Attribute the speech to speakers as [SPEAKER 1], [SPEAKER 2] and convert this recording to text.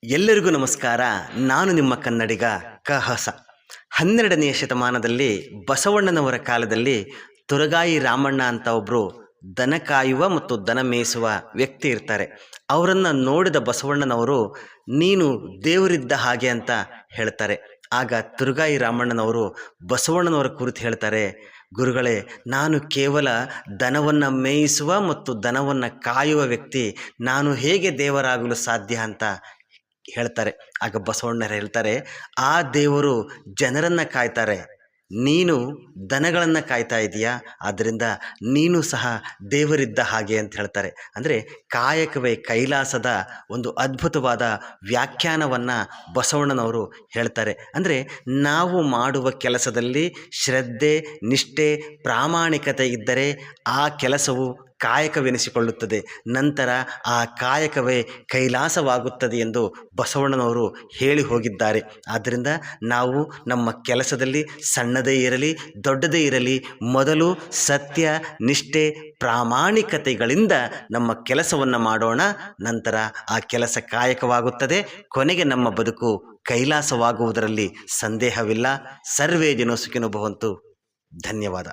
[SPEAKER 1] ಎಲ್ಲರಿಗೂ ನಮಸ್ಕಾರ. ನಾನು ನಿಮ್ಮ ಕನ್ನಡಿಗ ಕಹಸ. 12ನೆಯ ಶತಮಾನದಲ್ಲಿ ಬಸವಣ್ಣನವರ ಕಾಲದಲ್ಲಿ ತುರಗಾಯಿ ರಾಮಣ್ಣ ಅಂತ ಒಬ್ಬರು ದನ ಕಾಯುವ ಮತ್ತು ದನ ಮೇಯಿಸುವ ವ್ಯಕ್ತಿ ಇರ್ತಾರೆ. ಅವರನ್ನು ನೋಡಿದ ಬಸವಣ್ಣನವರು ನೀನು ದೇವರಿದ್ದ ಹಾಗೆ ಅಂತ ಹೇಳ್ತಾರೆ. ಆಗ ತುರಗಾಯಿ ರಾಮಣ್ಣನವರು ಬಸವಣ್ಣನವರ ಕುರಿತು ಹೇಳ್ತಾರೆ, ಗುರುಗಳೇ, ನಾನು ಕೇವಲ ದನವನ್ನು ಮೇಯಿಸುವ ಮತ್ತು ದನವನ್ನು ಕಾಯುವ ವ್ಯಕ್ತಿ, ನಾನು ಹೇಗೆ ದೇವರಾಗಲು ಸಾಧ್ಯ ಅಂತ ಹೇಳ್ತಾರೆ. ಆಗ ಬಸವಣ್ಣರು ಹೇಳ್ತಾರೆ, ಆ ದೇವರು ಜನರನ್ನು ಕಾಯ್ತಾರೆ, ನೀನು ದನಗಳನ್ನು ಕಾಯ್ತಾ ಇದೆಯಾ, ಆದ್ದರಿಂದ ನೀನು ಸಹ ದೇವರಿದ್ದ ಹಾಗೆ ಅಂತ ಹೇಳ್ತಾರೆ. ಅಂದರೆ ಕಾಯಕವೇ ಕೈಲಾಸದ ಒಂದು ಅದ್ಭುತವಾದ ವ್ಯಾಖ್ಯಾನವನ್ನು ಬಸವಣ್ಣನವರು ಹೇಳ್ತಾರೆ. ಅಂದರೆ ನಾವು ಮಾಡುವ ಕೆಲಸದಲ್ಲಿ ಶ್ರದ್ಧೆ, ನಿಷ್ಠೆ, ಪ್ರಾಮಾಣಿಕತೆ ಇದ್ದರೆ ಆ ಕೆಲಸವು ಕಾಯಕವೆನಿಸಿಕೊಳ್ಳುತ್ತದೆ. ನಂತರ ಆ ಕಾಯಕವೇ ಕೈಲಾಸವಾಗುತ್ತದೆ ಎಂದು ಬಸವಣ್ಣನವರು ಹೇಳಿ ಹೋಗಿದ್ದಾರೆ. ಆದ್ದರಿಂದ ನಾವು ನಮ್ಮ ಕೆಲಸದಲ್ಲಿ ಸಣ್ಣದೇ ಇರಲಿ ದೊಡ್ಡದೇ ಇರಲಿ, ಮೊದಲು ಸತ್ಯ, ನಿಷ್ಠೆ, ಪ್ರಾಮಾಣಿಕತೆಗಳಿಂದ ನಮ್ಮ ಕೆಲಸವನ್ನು ಮಾಡೋಣ. ನಂತರ ಆ ಕೆಲಸ ಕಾಯಕವಾಗುತ್ತದೆ. ಕೊನೆಗೆ ನಮ್ಮ ಬದುಕು ಕೈಲಾಸವಾಗುವುದರಲ್ಲಿ ಸಂದೇಹವಿಲ್ಲ. ಸರ್ವೇ ಜನೋ ಸುಖಿನೋ ಭವಂತು. ಧನ್ಯವಾದ.